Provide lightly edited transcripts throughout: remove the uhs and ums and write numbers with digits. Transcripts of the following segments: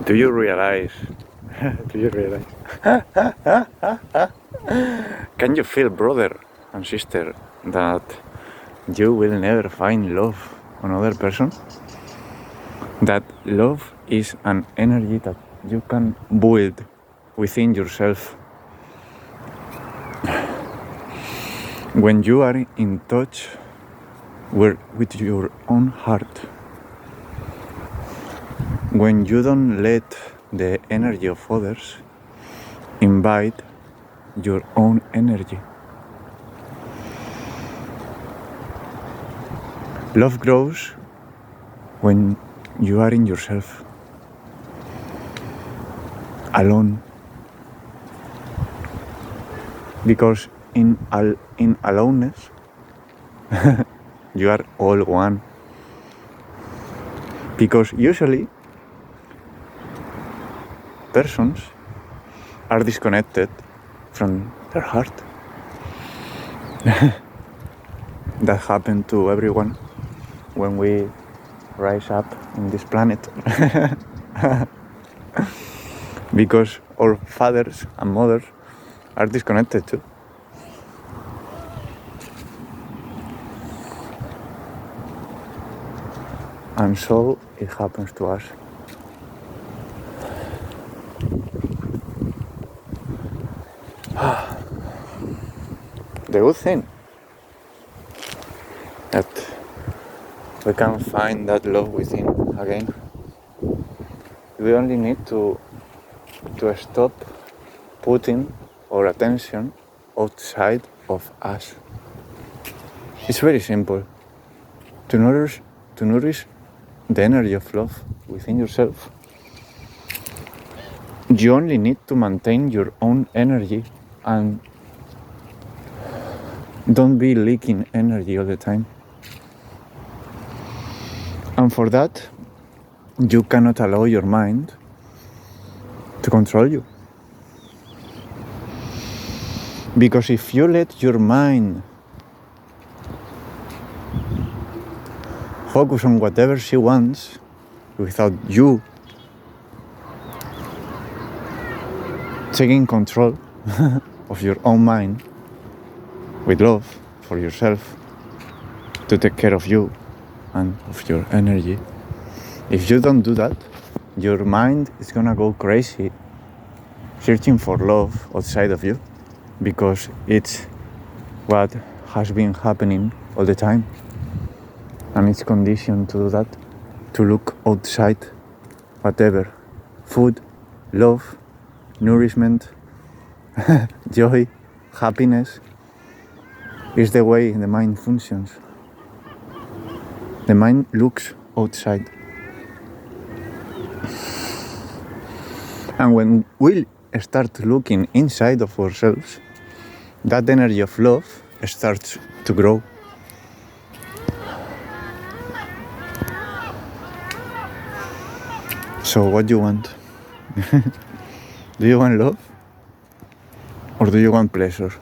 Do you realize? Do you realize? Can you feel, brother and sister, that you will never find love on other person? That love is an energy that you can build within yourself. When you are in touch with your own heart, when you don't let the energy of others invite your own energy. Love grows when you are in yourself, alone. Because in aloneness, you are all one. Because usually, persons are disconnected from their heart. That happened to everyone when we rise up in this planet. Because our fathers and mothers are disconnected too. And so it happens to us. The good thing that we can find that love within again. We only need to stop putting our attention outside of us. It's very simple. To nourish the energy of love within yourself, you only need to maintain your own energy and don't be leaking energy all the time. And for that, you cannot allow your mind to control you. Because if you let your mind focus on whatever she wants without you taking control of your own mind with love for yourself to take care of you and of your energy, if you don't do that, your mind is gonna go crazy searching for love outside of you, because it's what has been happening all the time, and it's conditioned to do that, to look outside whatever, food, love, nourishment, joy, happiness, is the way the mind functions. The mind looks outside. And when we start looking inside of ourselves, that energy of love starts to grow. So what do you want? Do you want love? Or do you want pleasure?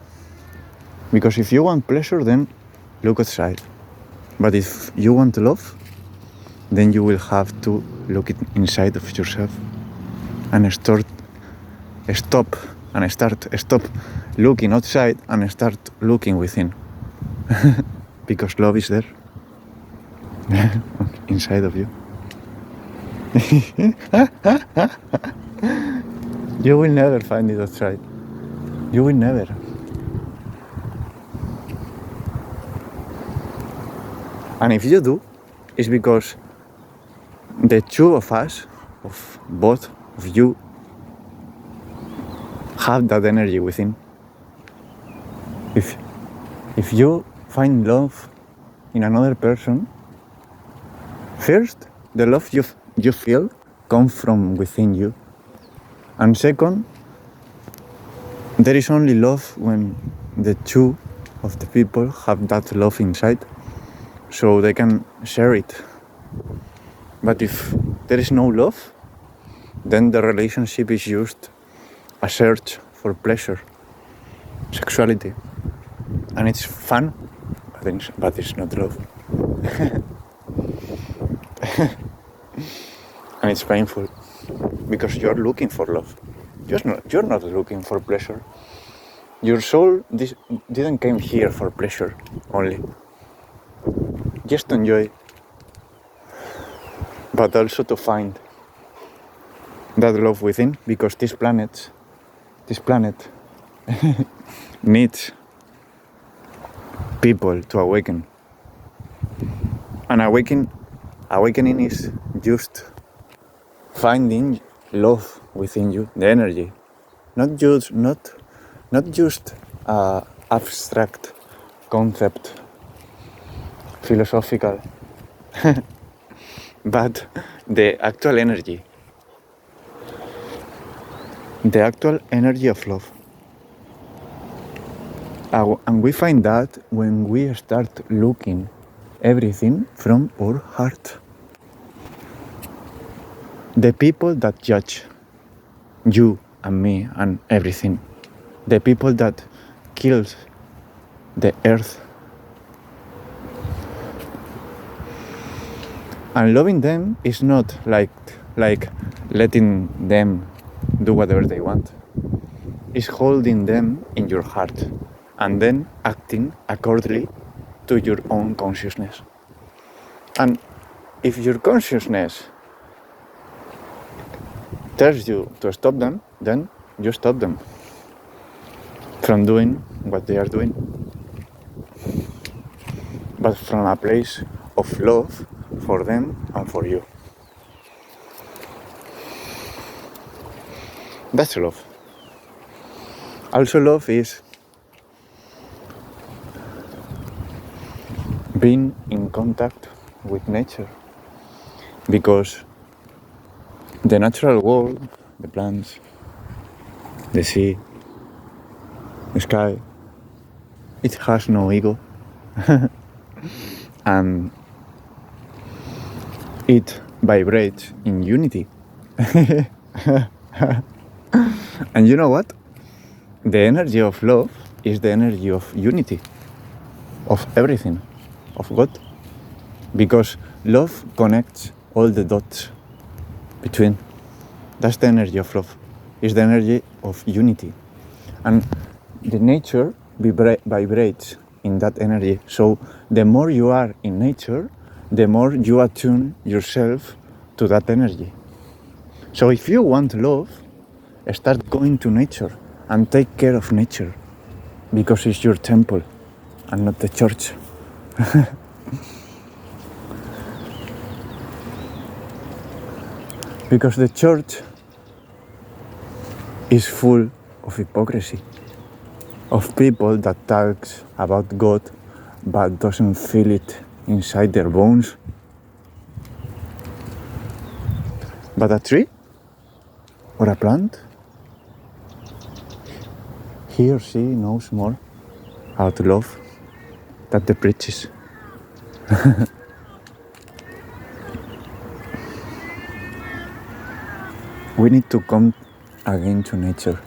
Because if you want pleasure, then look outside. But if you want love, then you will have to look inside of yourself and stop looking outside and start looking within. Because love is there inside of you. You will never find it outside. You will never. And if you do, it's because the two of us, of both of you, have that energy within. If you find love in another person, first, the love you feel comes from within you. And second, there is only love when the two of the people have that love inside, so they can share it. But if there is no love, then the relationship is just a search for pleasure, sexuality, and it's fun, but it's not love. And it's painful. because you're looking for love. You're not looking for pleasure. Your soul didn't come here for pleasure only. Just to enjoy, but also to find that love within, because this planet needs people to awaken. And awakening is just finding love within you, the energy, not just abstract concept, philosophical, but the actual energy of love. And we find that when we start looking everything from our heart. The people that judge you and me and everything, the people that kills the earth, and loving them is not like letting them do whatever they want. It's holding them in your heart and then acting accordingly to your own consciousness. And if your consciousness tells you to stop them, then you stop them from doing what they are doing. But from a place of love for them and for you. That's love. Also, love is being in contact with nature, because the natural world, the plants, the sea, the sky, it has no ego. And it vibrates in unity. And you know what? The energy of love is the energy of unity, of everything, of God. Because love connects all the dots between. That's the energy of love. It's the energy of unity. And the nature vibrates in that energy. So the more you are in nature, the more you attune yourself to that energy. So if you want love, start going to nature and take care of nature, because it's your temple and not the church. Because the church is full of hypocrisy, of people that talks about God but doesn't feel it inside their bones. But a tree or a plant, he or she knows more how to love than the preaches. We need to come again to nature.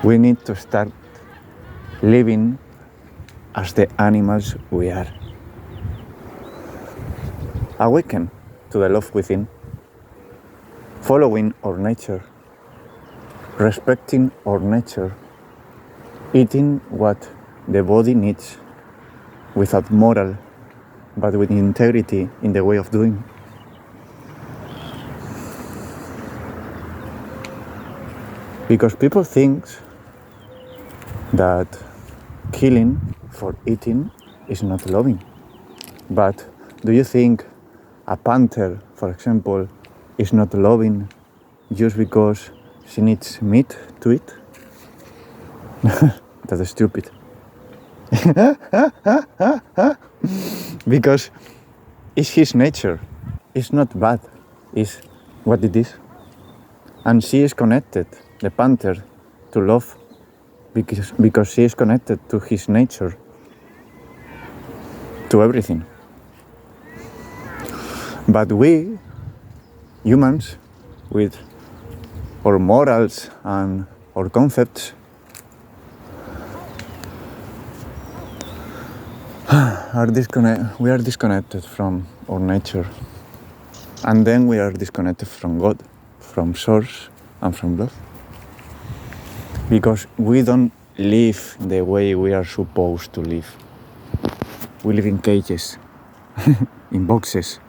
We need to start living as the animals we are. Awaken to the love within, following our nature, respecting our nature, eating what the body needs without moral, but with integrity in the way of doing. Because people think that killing for eating is not loving. But do you think a panther, for example, is not loving just because she needs meat to eat? That is stupid. Because it's his nature. It's not bad. It's what it is. And she is connected, the panther, to love, because she is connected to his nature, to everything. But we, humans, with our morals and our concepts, we are disconnected from or nature. And then we are disconnected from God, from source and from love. Because we don't live the way we are supposed to live. We live in cages, in boxes,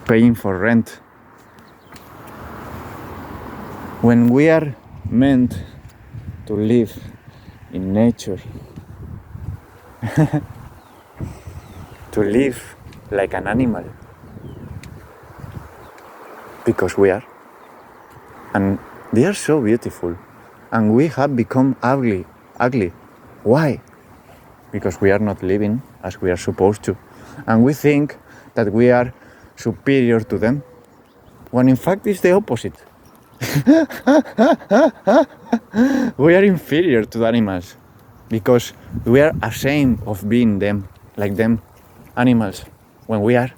paying for rent. When we are meant to live in nature, to live like an animal, because we are, and they are so beautiful, and we have become ugly. Why? Because we are not living as we are supposed to, and we think that we are superior to them, when in fact it's the opposite. We are inferior to the animals, because we are ashamed of being them, like them, animals, when we are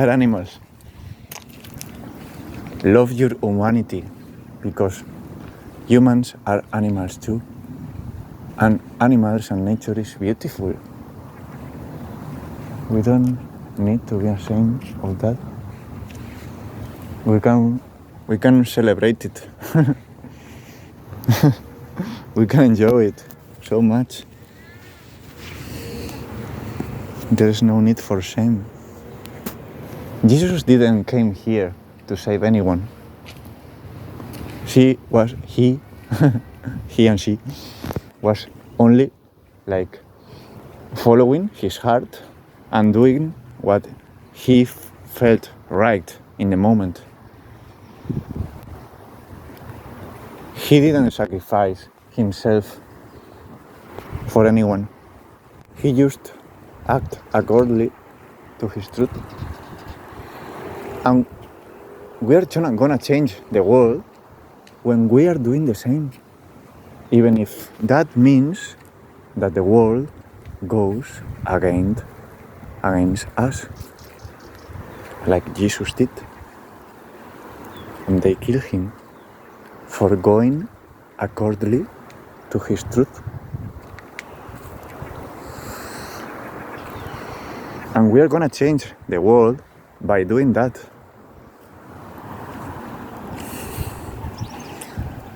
animals. Love your humanity, because humans are animals too, and animals and nature is beautiful. We don't need to be ashamed of that. We can celebrate it. We can enjoy it so much. There is no need for shame. Jesus didn't came here to save anyone. He and she was only like following his heart and doing what he felt right in the moment. He didn't sacrifice himself for anyone. He just acted accordingly to his truth. And we are not gonna change the world when we are doing the same, even if that means that the world goes against us, like Jesus did, and they killed him for going accordingly to his truth. And we are gonna change the world by doing that,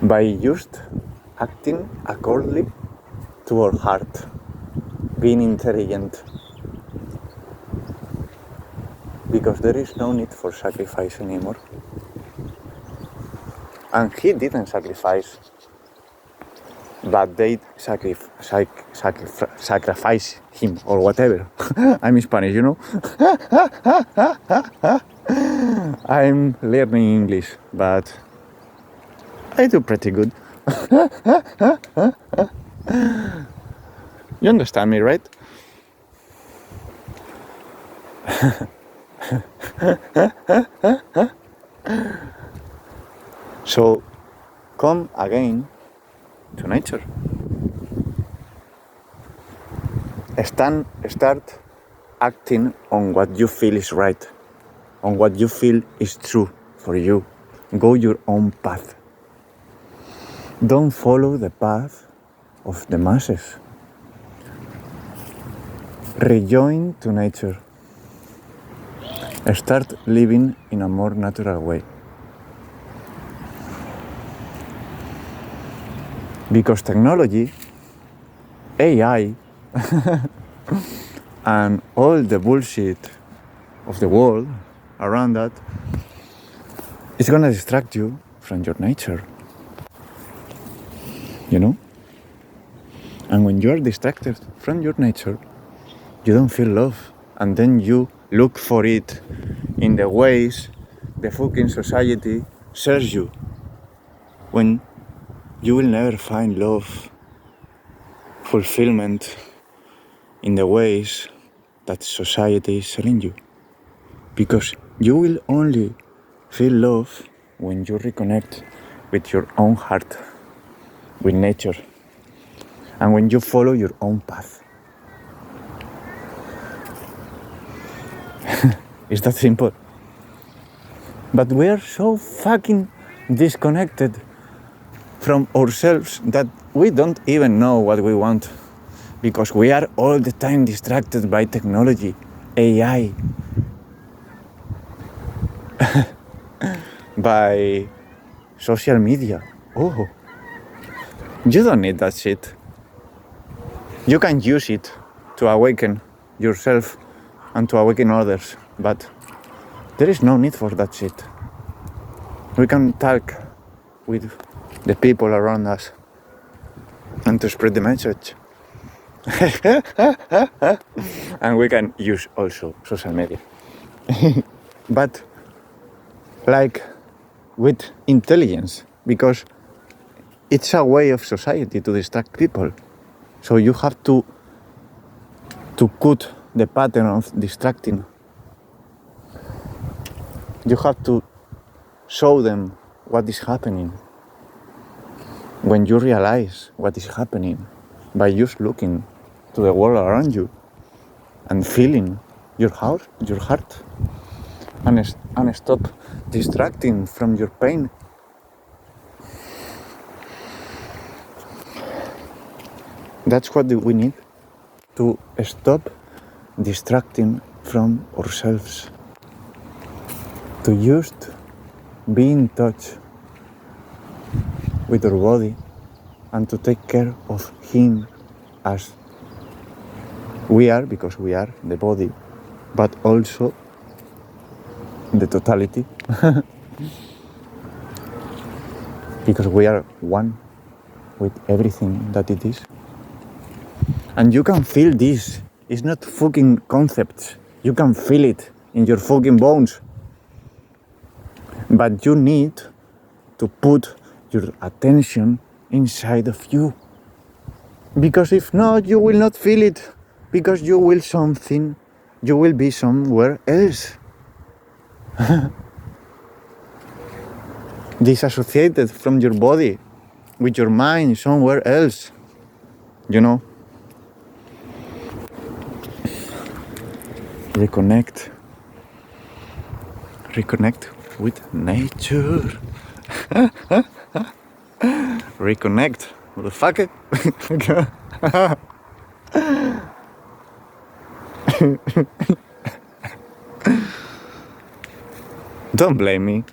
by just acting accordingly to our heart, being intelligent, because there is no need for sacrifice anymore. And he didn't sacrifice, but they sacrifice him or whatever. I'm Spanish, you know. I'm learning English, but I do pretty good. You understand me, right? So come again to nature. Start acting on what you feel is right, on what you feel is true for you. Go your own path. Don't follow the path of the masses. Rejoin to nature. Start living in a more natural way. Because technology, AI, and all the bullshit of the world around that is gonna distract you from your nature. You know? And when you are distracted from your nature, you don't feel love. And then you look for it in the ways the fucking society sells you. When you will never find love, fulfillment in the ways that society is selling you. Because you will only feel love when you reconnect with your own heart, with nature, and when you follow your own path. It's that simple. But we are so fucking disconnected from ourselves that we don't even know what we want. because we are all the time distracted by technology, AI, by social media. Oh, you don't need that shit. You can use it to awaken yourself and to awaken others, but there is no need for that shit. We can talk with the people around us and to spread the message. And we can use also social media. But like with intelligence, because it's a way of society to distract people. So you have to cut the pattern of distracting. You have to show them what is happening. When you realize what is happening by just looking to the world around you and feeling your heart, and stop distracting from your pain. That's what we need, to stop distracting from ourselves, to just be in touch with our body and to take care of him as we are, because we are the body, but also the totality, because we are one with everything that it is. And you can feel this. It's not fucking concepts. You can feel it in your fucking bones. But you need to put your attention inside of you. Because if not, you will not feel it. Because you will be somewhere else. Disassociated from your body, with your mind somewhere else. You know? Reconnect with nature. Reconnect, motherfucker. Don't blame me.